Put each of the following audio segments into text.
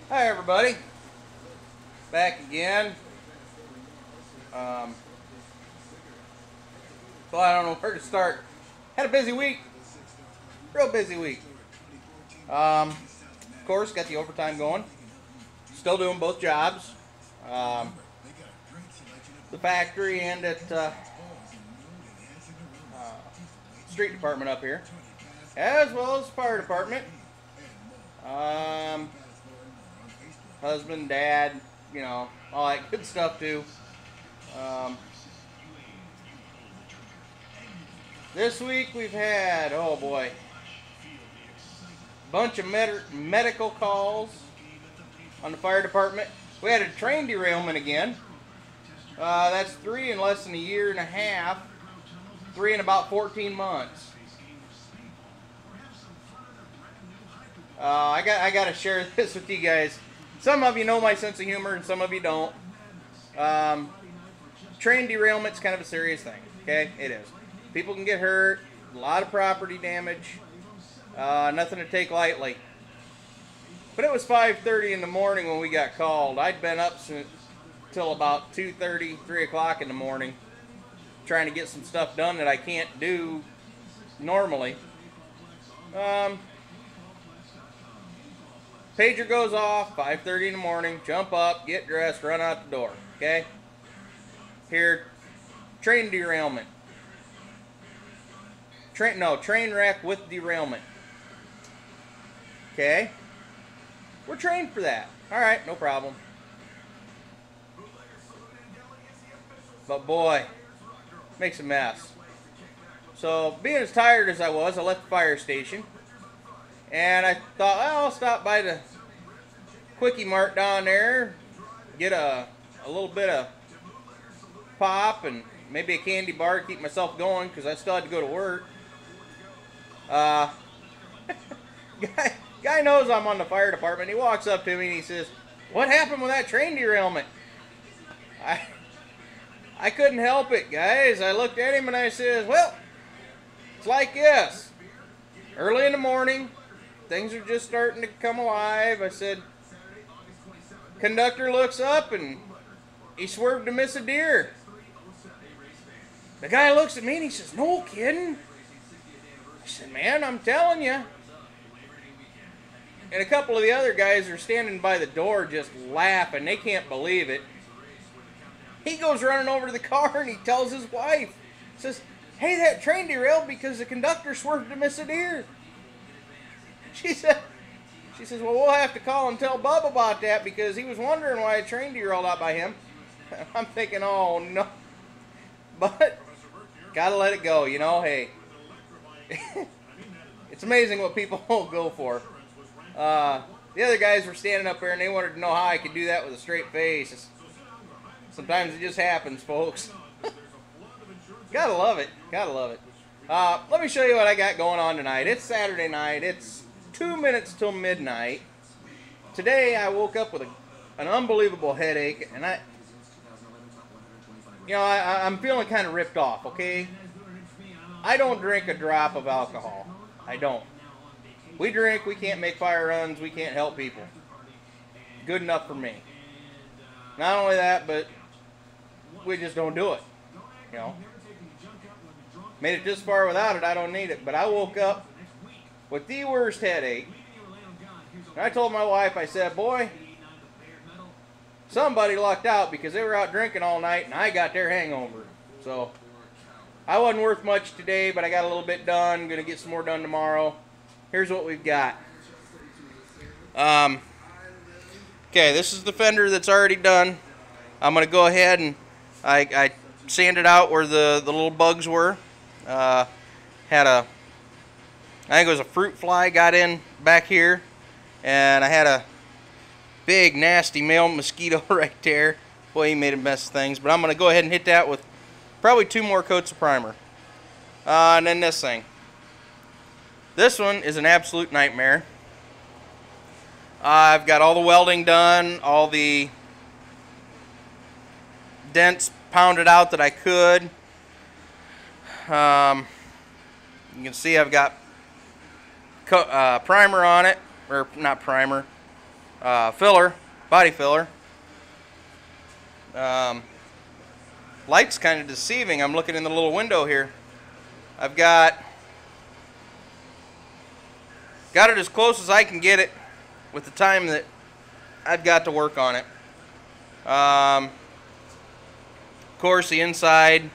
Hi everybody, back again. Well, I don't know where to start. Had a busy week, real busy week. Of course, got the overtime going. Still doing both jobs, um, the factory and at street department up here, as well as the fire department. Um, Husband, dad, all that good stuff too. Um, this week we've had, oh boy, a bunch of medical calls on the fire department. We had a train derailment again. That's 3 in less than a year and a half, 3 in about 14 months. I got to share this with you guys. Some of you know my sense of humor, and some of you don't. Train derailment's kind of a serious thing. Okay, it is. People can get hurt. A lot of property damage. Nothing to take lightly. But it was 5:30 in the morning when we got called. I'd been up till about 2:30, 3 o'clock in the morning, trying to get some stuff done that I can't do normally. Pager goes off, 5:30 in the morning, jump up, get dressed, run out the door, okay? Here, train derailment. Train wreck with derailment. Okay? We're trained for that. Alright, no problem. But boy, makes a mess. So, being as tired as I was, I left the fire station. And I thought, well, I'll stop by the Quickie Mart down there, get a little bit of pop and maybe a candy bar to keep myself going because I still had to go to work. Guy knows I'm on the fire department. He walks up to me and he says, "What happened with that train derailment?" I couldn't help it, guys. I looked at him and I says, "Well, it's like this. Early in the morning, things are just starting to come alive." I said, "Conductor looks up and he swerved to miss a deer." The guy looks at me and he says, "No kidding." I said, "Man, I'm telling you." And a couple of the other guys are standing by the door just laughing. They can't believe it. He goes running over to the car and he tells his wife, says, "Hey, that train derailed because the conductor swerved to miss a deer." She says, "Well, we'll have to call and tell Bub about that because he was wondering why a train derailed out by him." I'm thinking, oh no. But, gotta let it go, hey. It's amazing what people will go for. The other guys were standing up there and they wanted to know how I could do that with a straight face. Sometimes it just happens, folks. Gotta love it. Gotta love it. Let me show you what I got going on tonight. It's Saturday night. It's 2 minutes till midnight. Today I woke up with an unbelievable headache, and I'm feeling kind of ripped off, okay? I don't drink a drop of alcohol. I don't. We drink, we can't make fire runs, we can't help people. Good enough for me. Not only that, but we just don't do it. Made it this far without it, I don't need it. But I woke up with the worst headache. And I told my wife, I said, "Boy, somebody lucked out because they were out drinking all night and I got their hangover." So, I wasn't worth much today, but I got a little bit done. Going to get some more done tomorrow. Here's what we've got. Okay, this is the fender that's already done. I'm going to go ahead and I sanded out where the little bugs were. I think it was a fruit fly got in back here, and I had a big nasty male mosquito right there. Boy, he made a mess of things, but I'm going to go ahead and hit that with probably 2 more coats of primer. And then this thing. This one is an absolute nightmare. I've got all the welding done, all the dents pounded out that I could. You can see I've got primer on it, or not primer, filler, body filler. Light's kind of deceiving. I'm looking in the little window here. I've got it as close as I can get it with the time that I've got to work on it. Of course, the inside,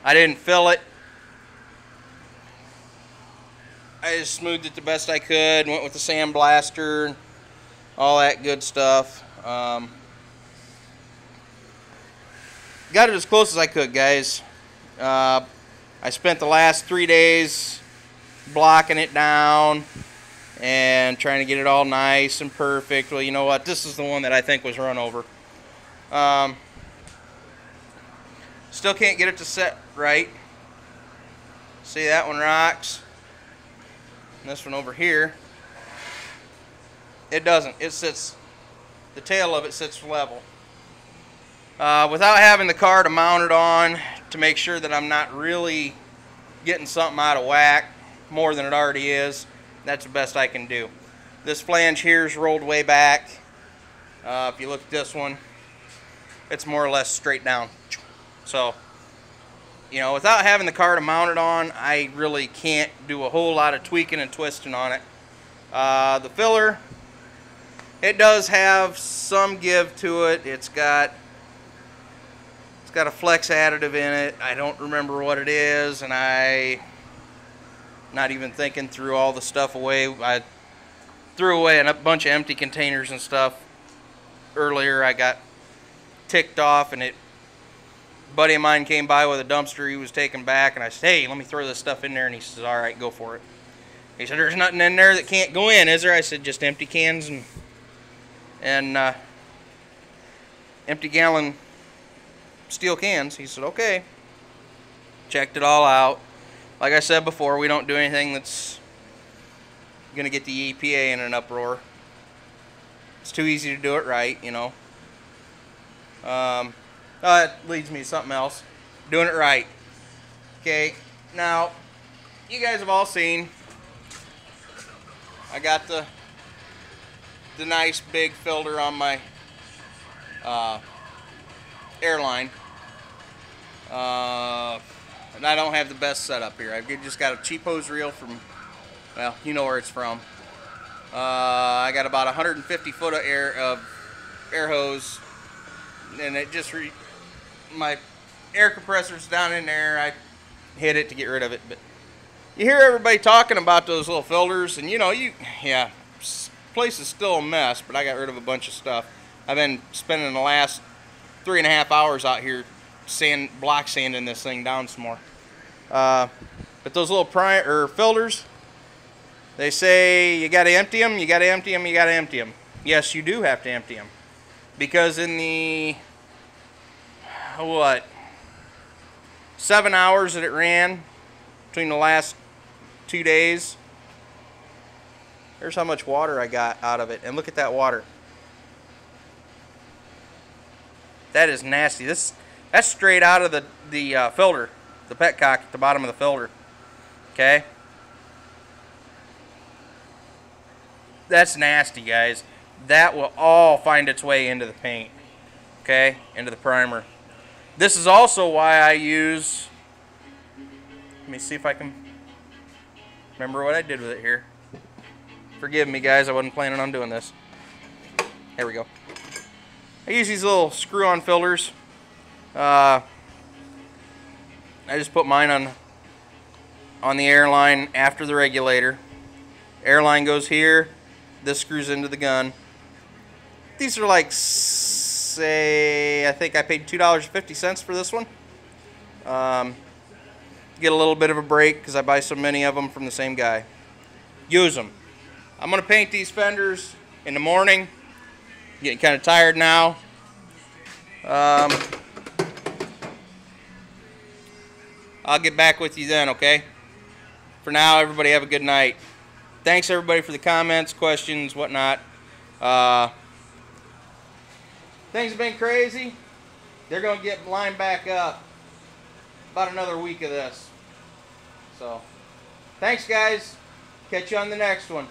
I didn't fill it. I just smoothed it the best I could, went with the sandblaster, all that good stuff. Got it as close as I could, guys. I spent the last 3 days blocking it down and trying to get it all nice and perfect. Well, you know what? This is the one that I think was run over. Still can't get it to set right. See, that one rocks. And this one over here, it doesn't. It sits, the tail of it sits level. Without having the car to mount it on to make sure that I'm not really getting something out of whack more than it already is, that's the best I can do. This flange here is rolled way back. If you look at this one, it's more or less straight down. So, you know, without having the car to mount it on, I really can't do a whole lot of tweaking and twisting on it. The filler, it does have some give to it. It's got a flex additive in it. I don't remember what it is, and I not even thinking through all the stuff away. I threw away a bunch of empty containers and stuff earlier. I got ticked off, and a buddy of mine came by with a dumpster he was taking back, and I said, hey, let me throw this stuff in there, and he says, all right, go for it. He said, there's nothing in there that can't go in, is there? I said, just empty cans and empty gallon steel cans. He said, okay. Checked it all out. Like I said before, we don't do anything that's going to get the EPA in an uproar. It's too easy to do it right, you know. That leads me to something else. Doing it right. Okay, now, you guys have all seen, I got the nice big filter on my airline. And I don't have the best setup here. I've just got a cheap hose reel from, well, you know where it's from. I got about 150 foot of air hose, and it just my air compressor's down in there. I hit it to get rid of it, but you hear everybody talking about those little filters, and you know, yeah, place is still a mess, but I got rid of a bunch of stuff. I've been spending the last 3.5 hours out here block sanding this thing down some more. But those little filters, they say you got to empty them, you got to empty them, you got to empty them. Yes, you do have to empty them, because in the 7 hours that it ran between the last 2 days, there's how much water I got out of it. And look at that water. That is nasty. That's straight out of the filter, the petcock at the bottom of the filter. Okay? That's nasty, guys. That will all find its way into the paint. Okay? Into the primer. This is also why I use, let me see if I can remember what I did with it here. Forgive me, guys, I wasn't planning on doing this. Here we go. I use these little screw-on filters. I just put mine on the airline after the regulator. Airline goes here. This screws into the gun. These are like, say, I think I paid $2.50 for this one. Get a little bit of a break because I buy so many of them from the same guy. Use them. I'm going to paint these fenders in the morning. Getting kind of tired now. I'll get back with you then, okay? For now, everybody have a good night. Thanks, everybody, for the comments, questions, whatnot. Things have been crazy. They're going to get lined back up about another week of this. So, thanks, guys. Catch you on the next one.